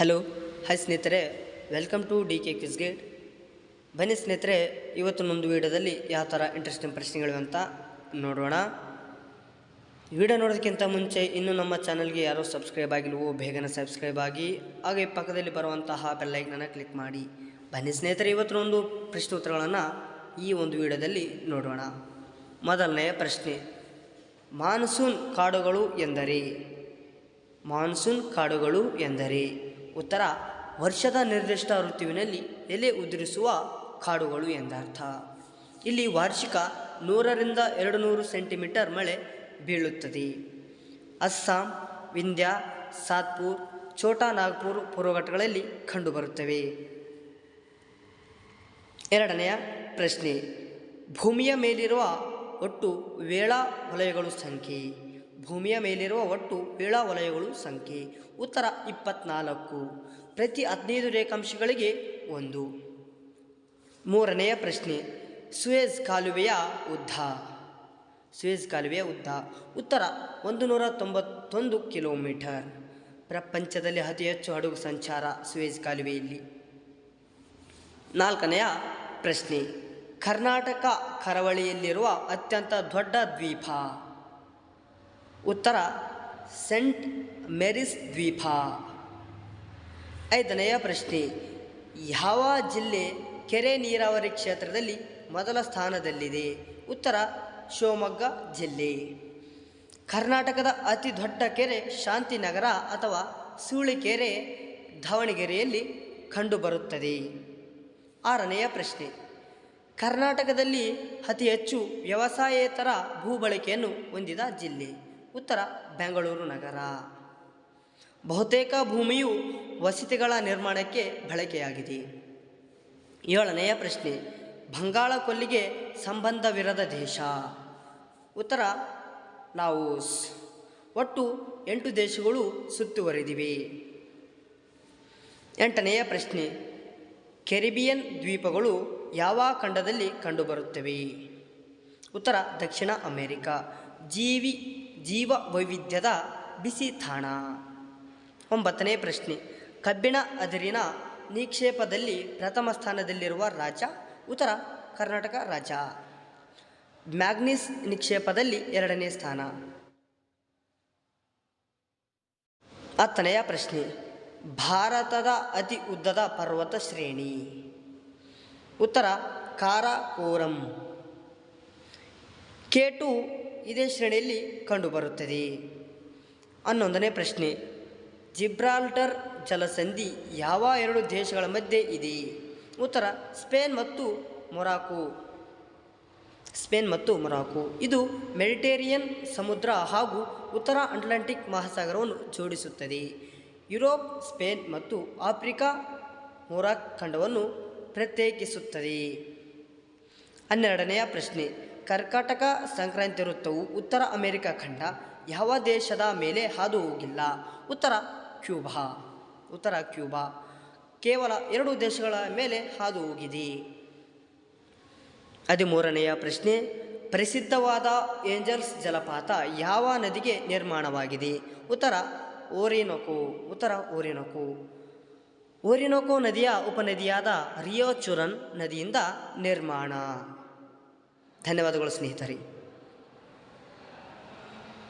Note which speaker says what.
Speaker 1: Hello hi ಸ್ನೇಹಿತರೆ, welcome to D K quiz guide. ಬನ್ನಿ ಸ್ನೇಹಿತರೆ, ಇವತ್ತಿನೊಂದು ವಿಡಿಯೋದಲ್ಲಿ ಯಾವ ಥರ ಇಂಟ್ರೆಸ್ಟಿಂಗ್ ಪ್ರಶ್ನೆಗಳು ಅಂತ ನೋಡೋಣ. ವಿಡಿಯೋ ನೋಡೋದಕ್ಕಿಂತ ಮುಂಚೆ ಇನ್ನೂ ನಮ್ಮ ಚಾನಲ್ಗೆ ಯಾರೋ ಸಬ್ಸ್ಕ್ರೈಬ್ ಆಗಿಲ್ವೋ ಬೇಗನೆ ಸಬ್ಸ್ಕ್ರೈಬ್ ಆಗಿ, ಹಾಗೆ ಪಕ್ಕದಲ್ಲಿ ಬರುವಂತಹ ಬೆಲ್ಲೈಕನನ್ನು ಕ್ಲಿಕ್ ಮಾಡಿ. ಬನ್ನಿ ಸ್ನೇಹಿತರೆ, ಇವತ್ತಿನೊಂದು ಪ್ರಶ್ನೆ ಉತ್ತರಗಳನ್ನು ಈ ಒಂದು ವಿಡಿಯೋದಲ್ಲಿ ನೋಡೋಣ. ಮೊದಲನೆಯ ಪ್ರಶ್ನೆ, ಮಾನ್ಸೂನ್ ಕಾಡುಗಳು ಎಂದರೆ? ಮಾನ್ಸೂನ್ ಕಾಡುಗಳು ಎಂದರೆ? ಉತ್ತರ, ವರ್ಷದ ನಿರ್ದಿಷ್ಟ ಋತುವಿನಲ್ಲಿ ಎಲೆ ಉದುರಿಸುವ ಕಾಡುಗಳು ಎಂದರ್ಥ. ಇಲ್ಲಿ ವಾರ್ಷಿಕ 100ರಿಂದ 200 ಸೆಂಟಿಮೀಟರ್ ಮಳೆ ಬೀಳುತ್ತದೆ. ಅಸ್ಸಾಂ, ವಿಂಧ್ಯ, ಸಾತ್ಪುರ್, ಛೋಟಾ ನಾಗ್ಪುರ್ ಪೂರ್ವಘಟ್ಟಗಳಲ್ಲಿ ಕಂಡುಬರುತ್ತವೆ. ಎರಡನೆಯ ಪ್ರಶ್ನೆ, ಭೂಮಿಯ ಮೇಲಿರುವ ಒಟ್ಟು ವೇಳಾ ವಲಯಗಳು ಸಂಖ್ಯೆ? ಭೂಮಿಯ ಮೇಲಿರುವ ಒಟ್ಟು ವೇಳಾ ವಲಯಗಳು ಸಂಖ್ಯೆ? ಉತ್ತರ, 24. ಪ್ರತಿ 15 ರೇಖಾಂಶಗಳಿಗೆ 1. ಮೂರನೆಯ ಪ್ರಶ್ನೆ, ಸುಯೆಜ್ ಕಾಲುವೆಯ ಉದ್ದ? ಸುಯೆಜ್ ಕಾಲುವೆಯ ಉದ್ದ? ಉತ್ತರ, 191 ಕಿಲೋಮೀಟರ್. ಪ್ರಪಂಚದಲ್ಲಿ ಅತಿ ಹೆಚ್ಚು ಹಡಗು ಸಂಚಾರ ಸುಯೆಜ್ ಕಾಲುವೆಯಲ್ಲಿ. ನಾಲ್ಕನೆಯ ಪ್ರಶ್ನೆ, ಕರ್ನಾಟಕ ಕರಾವಳಿಯಲ್ಲಿರುವ ಅತ್ಯಂತ ದೊಡ್ಡ ದ್ವೀಪ? ಉತ್ತರ, ಸೇಂಟ್ ಮೇರಿಸ್ ದ್ವೀಪ. ಐದನೆಯ ಪ್ರಶ್ನೆ, ಯಾವ ಜಿಲ್ಲೆ ಕೆರೆ ನೀರಾವರಿ ಕ್ಷೇತ್ರದಲ್ಲಿ ಮೊದಲ ಸ್ಥಾನದಲ್ಲಿದೆ? ಉತ್ತರ, ಶಿವಮೊಗ್ಗ ಜಿಲ್ಲೆ. ಕರ್ನಾಟಕದ ಅತಿ ದೊಡ್ಡ ಕೆರೆ ಶಾಂತಿನಗರ ಅಥವಾ ಸೂಳೆಕೆರೆ ದಾವಣಗೆರೆಯಲ್ಲಿ ಕಂಡುಬರುತ್ತದೆ. ಆರನೆಯ ಪ್ರಶ್ನೆ, ಕರ್ನಾಟಕದಲ್ಲಿ ಅತಿ ಹೆಚ್ಚು ವ್ಯವಸಾಯೇತರ ಭೂಬಳಕೆಯನ್ನು ಹೊಂದಿದ ಜಿಲ್ಲೆ? ಉತ್ತರ, ಬೆಂಗಳೂರು ನಗರ. ಬಹುತೇಕ ಭೂಮಿಯು ವಸತಿಗಳ ನಿರ್ಮಾಣಕ್ಕೆ ಬಳಕೆಯಾಗಿದೆ. ಏಳನೆಯ ಪ್ರಶ್ನೆ, ಬಂಗಾಳ ಕೊಲ್ಲಿಗೆ ಸಂಬಂಧವಿರದ ದೇಶ? ಉತ್ತರ, ಲಾವೋಸ್. ಒಟ್ಟು 8 ದೇಶಗಳು ಸುತ್ತುವರಿದಿವೆ. ಎಂಟನೆಯ ಪ್ರಶ್ನೆ, ಕೆರಿಬಿಯನ್ ದ್ವೀಪಗಳು ಯಾವ ಖಂಡದಲ್ಲಿ ಕಂಡುಬರುತ್ತವೆ? ಉತ್ತರ, ದಕ್ಷಿಣ ಅಮೆರಿಕ. ಜೀವ ವೈವಿಧ್ಯದ ಬಿಸಿ ತಾಣ? ಒಂಬತ್ತನೇ ಪ್ರಶ್ನೆ, ಕಬ್ಬಿಣ ಅದಿರಿನ ನಿಕ್ಷೇಪದಲ್ಲಿ ಪ್ರಥಮ ಸ್ಥಾನದಲ್ಲಿರುವ ರಾಜ್ಯ? ಉತ್ತರ, ಕರ್ನಾಟಕ ರಾಜ್ಯ. ಮ್ಯಾಂಗನೀಸ್ ನಿಕ್ಷೇಪದಲ್ಲಿ 2ನೇ ಸ್ಥಾನ. ಹತ್ತನೆಯ ಪ್ರಶ್ನೆ, ಭಾರತದ ಅತಿ ಉದ್ದದ ಪರ್ವತ ಶ್ರೇಣಿ? ಉತ್ತರ, ಕಾರಾಕೋರಂ. K2 ಇದೇ ಶ್ರೇಣಿಯಲ್ಲಿ ಕಂಡುಬರುತ್ತದೆ. 11ನೇ ಪ್ರಶ್ನೆ, ಜಿಬ್ರಾಲ್ಟರ್ ಜಲಸಂಧಿ ಯಾವ 2 ದೇಶಗಳ ಮಧ್ಯೆ ಇದೆ? ಉತ್ತರ, ಸ್ಪೇನ್ ಮತ್ತು ಮೊರಾಕೊ. ಇದು ಮೆಡಿಟೇರಿಯನ್ ಸಮುದ್ರ ಹಾಗೂ ಉತ್ತರ ಅಟ್ಲಾಂಟಿಕ್ ಮಹಾಸಾಗರವನ್ನು ಜೋಡಿಸುತ್ತದೆ. ಯುರೋಪ್, ಸ್ಪೇನ್ ಮತ್ತು ಆಫ್ರಿಕಾ ಮೊರಾಕ್ ಖಂಡವನ್ನು ಪ್ರತ್ಯೇಕಿಸುತ್ತದೆ. 12ನೆಯ ಪ್ರಶ್ನೆ, ಕರ್ಕಾಟಕ ಸಂಕ್ರಾಂತಿ ವೃತ್ತವು ಉತ್ತರ ಅಮೆರಿಕ ಖಂಡ ಯಾವ ದೇಶದ ಮೇಲೆ ಹಾದು ಹೋಗಿಲ್ಲ? ಉತ್ತರ, ಕ್ಯೂಬಾ. ಕೇವಲ 2 ದೇಶಗಳ ಮೇಲೆ ಹಾದು ಹೋಗಿದೆ. 13ನೆಯ ಪ್ರಶ್ನೆ, ಪ್ರಸಿದ್ಧವಾದ ಏಂಜಲ್ಸ್ ಜಲಪಾತ ಯಾವ ನದಿಗೆ ನಿರ್ಮಾಣವಾಗಿದೆ? ಉತ್ತರ, ಓರಿನೋಕೋ. ಓರಿನೋಕೋ ನದಿಯ ಉಪನದಿಯಾದ ರಿಯೋ ಚುರನ್ ನದಿಯಿಂದ ನಿರ್ಮಾಣ. ಧನ್ಯವಾದಗಳು ಸ್ನೇಹಿತರೆ.